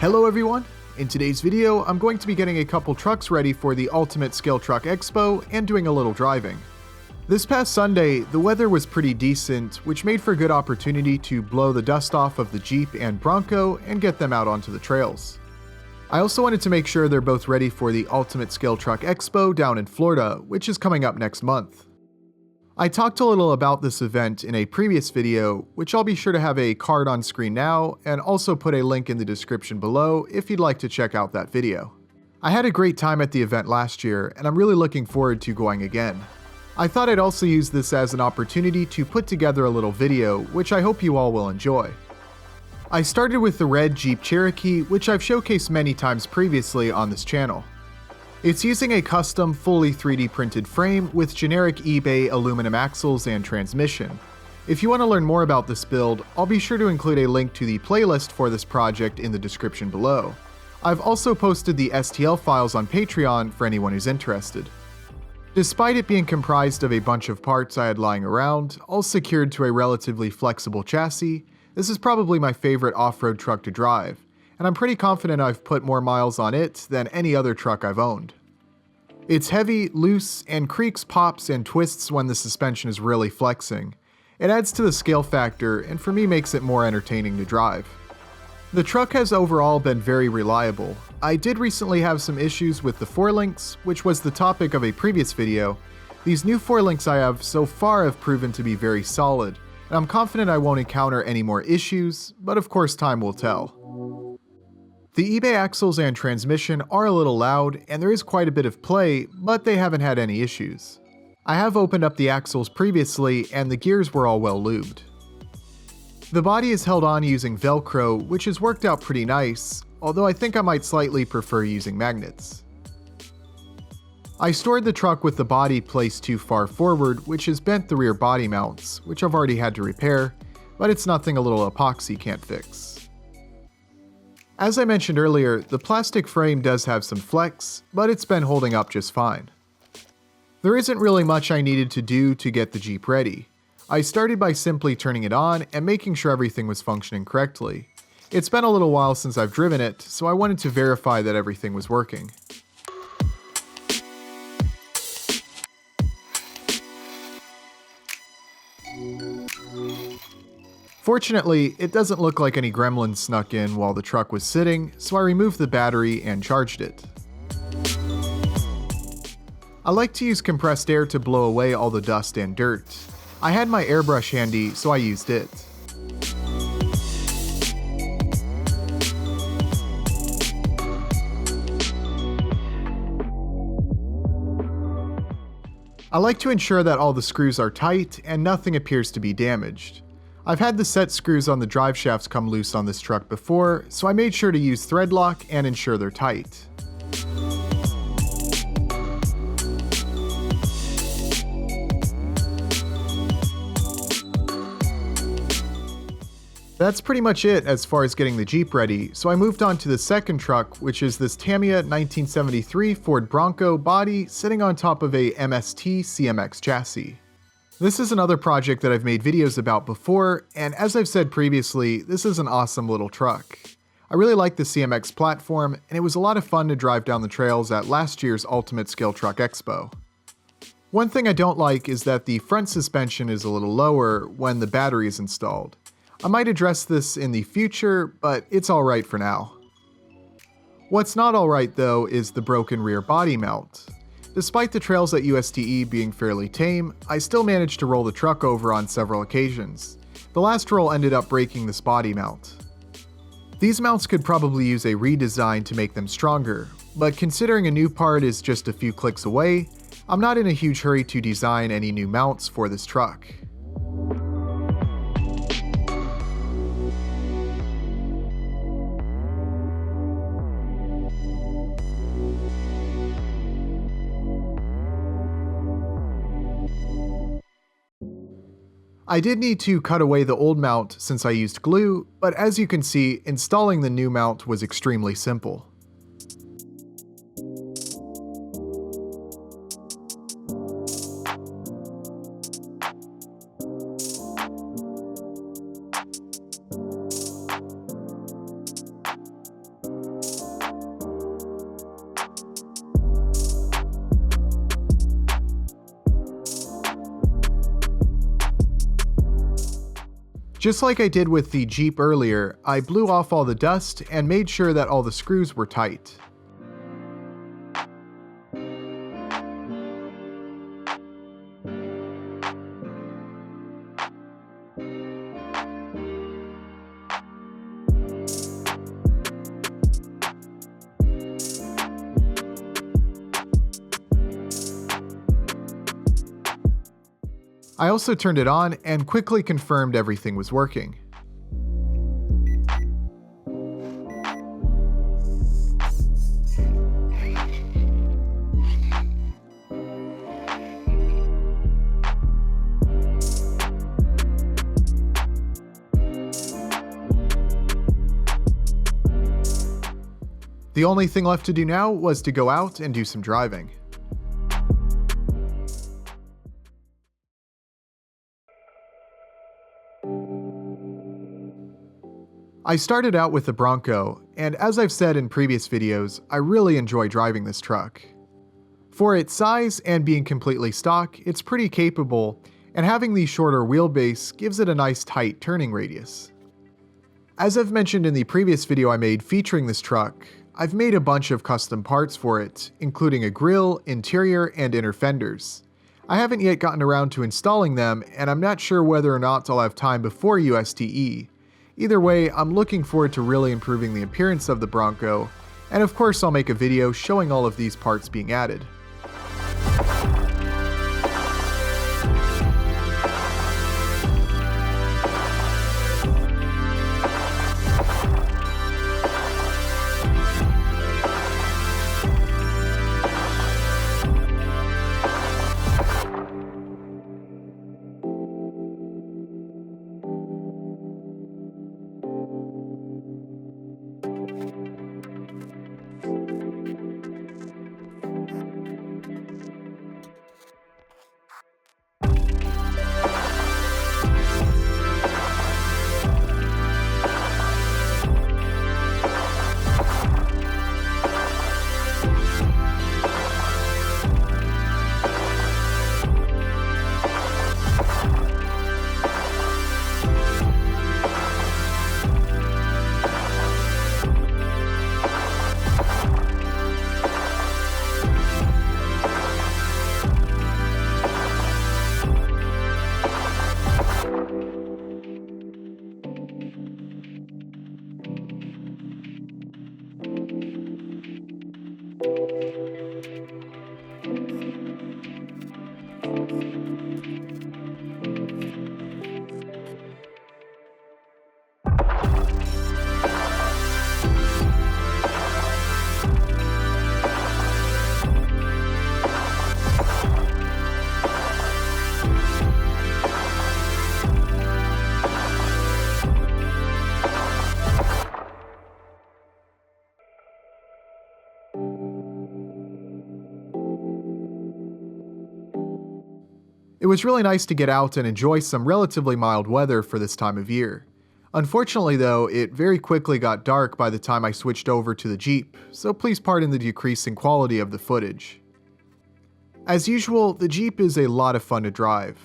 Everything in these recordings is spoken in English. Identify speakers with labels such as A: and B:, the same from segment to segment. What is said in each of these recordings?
A: Hello everyone! In today's video, I'm going to be getting a couple trucks ready for the Ultimate Scale Truck Expo and doing a little driving. This past Sunday, the weather was pretty decent, which made for a good opportunity to blow the dust off of the Jeep and Bronco and get them out onto the trails. I also wanted to make sure they're both ready for the Ultimate Scale Truck Expo down in Florida, which is coming up next month. I talked a little about this event in a previous video, which I'll be sure to have a card on screen now and also put a link in the description below if you'd like to check out that video. I had a great time at the event last year and I'm really looking forward to going again. I thought I'd also use this as an opportunity to put together a little video, which I hope you all will enjoy. I started with the red Jeep Cherokee, which I've showcased many times previously on this channel. It's using a custom, fully 3D printed frame with generic eBay aluminum axles and transmission. If you want to learn more about this build, I'll be sure to include a link to the playlist for this project in the description below. I've also posted the STL files on Patreon for anyone who's interested. Despite it being comprised of a bunch of parts I had lying around, all secured to a relatively flexible chassis, this is probably my favorite off-road truck to drive, and I'm pretty confident I've put more miles on it than any other truck I've owned. It's heavy, loose, and creaks, pops, and twists when the suspension is really flexing. It adds to the scale factor and for me makes it more entertaining to drive. The truck has overall been very reliable. I did recently have some issues with the forelinks, which was the topic of a previous video. These new forelinks I have so far have proven to be very solid, and I'm confident I won't encounter any more issues, but of course time will tell. The eBay axles and transmission are a little loud, and there is quite a bit of play, but they haven't had any issues. I have opened up the axles previously, and the gears were all well lubed. The body is held on using Velcro, which has worked out pretty nice, although I think I might slightly prefer using magnets. I stored the truck with the body placed too far forward, which has bent the rear body mounts, which I've already had to repair, but it's nothing a little epoxy can't fix. As I mentioned earlier, the plastic frame does have some flex, but it's been holding up just fine. There isn't really much I needed to do to get the Jeep ready. I started by simply turning it on and making sure everything was functioning correctly. It's been a little while since I've driven it, so I wanted to verify that everything was working. Fortunately, it doesn't look like any gremlins snuck in while the truck was sitting, so I removed the battery and charged it. I like to use compressed air to blow away all the dust and dirt. I had my airbrush handy, so I used it. I like to ensure that all the screws are tight and nothing appears to be damaged. I've had the set screws on the drive shafts come loose on this truck before, so I made sure to use thread lock and ensure they're tight. That's pretty much it as far as getting the Jeep ready, so I moved on to the second truck, which is this Tamiya 1973 Ford Bronco body sitting on top of a MST CMX chassis. This is another project that I've made videos about before, and as I've said previously, this is an awesome little truck. I really like the CMX platform, and it was a lot of fun to drive down the trails at last year's Ultimate Scale Truck Expo. One thing I don't like is that the front suspension is a little lower when the battery is installed. I might address this in the future, but it's alright for now. What's not alright though is the broken rear body mount. Despite the trails at USTE being fairly tame, I still managed to roll the truck over on several occasions. The last roll ended up breaking this body mount. These mounts could probably use a redesign to make them stronger, but considering a new part is just a few clicks away, I'm not in a huge hurry to design any new mounts for this truck. I did need to cut away the old mount since I used glue, but as you can see, installing the new mount was extremely simple. Just like I did with the Jeep earlier, I blew off all the dust and made sure that all the screws were tight. I also turned it on and quickly confirmed everything was working. The only thing left to do now was to go out and do some driving. I started out with the Bronco, and as I've said in previous videos, I really enjoy driving this truck. For its size and being completely stock, it's pretty capable, and having the shorter wheelbase gives it a nice tight turning radius. As I've mentioned in the previous video I made featuring this truck, I've made a bunch of custom parts for it, including a grille, interior, and inner fenders. I haven't yet gotten around to installing them, and I'm not sure whether or not I'll have time before USTE. Either way, I'm looking forward to really improving the appearance of the Bronco, and of course I'll make a video showing all of these parts being added. It was really nice to get out and enjoy some relatively mild weather for this time of year. Unfortunately though, it very quickly got dark by the time I switched over to the Jeep, so please pardon the decrease in quality of the footage. As usual, the Jeep is a lot of fun to drive.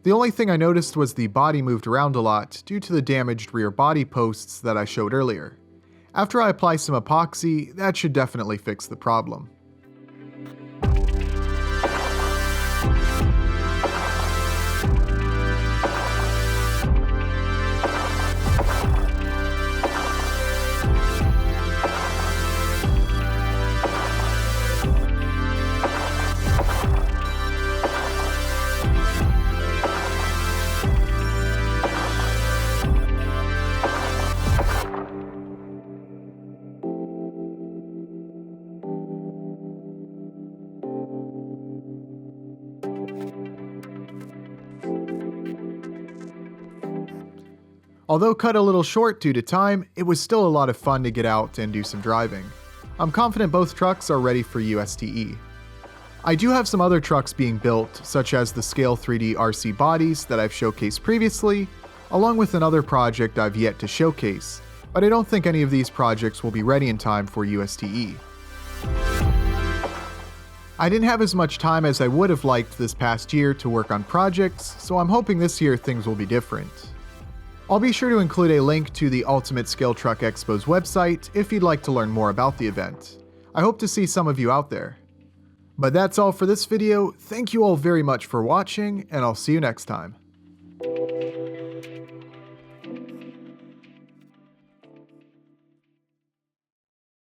A: The only thing I noticed was the body moved around a lot due to the damaged rear body posts that I showed earlier. After I apply some epoxy, that should definitely fix the problem. Although cut a little short due to time, it was still a lot of fun to get out and do some driving. I'm confident both trucks are ready for USTE. I do have some other trucks being built, such as the Scale 3D RC bodies that I've showcased previously, along with another project I've yet to showcase, but I don't think any of these projects will be ready in time for USTE. I didn't have as much time as I would have liked this past year to work on projects, so I'm hoping this year things will be different. I'll be sure to include a link to the Ultimate Scale Truck Expo's website if you'd like to learn more about the event. I hope to see some of you out there. But that's all for this video. Thank you all very much for watching, and I'll see you next time.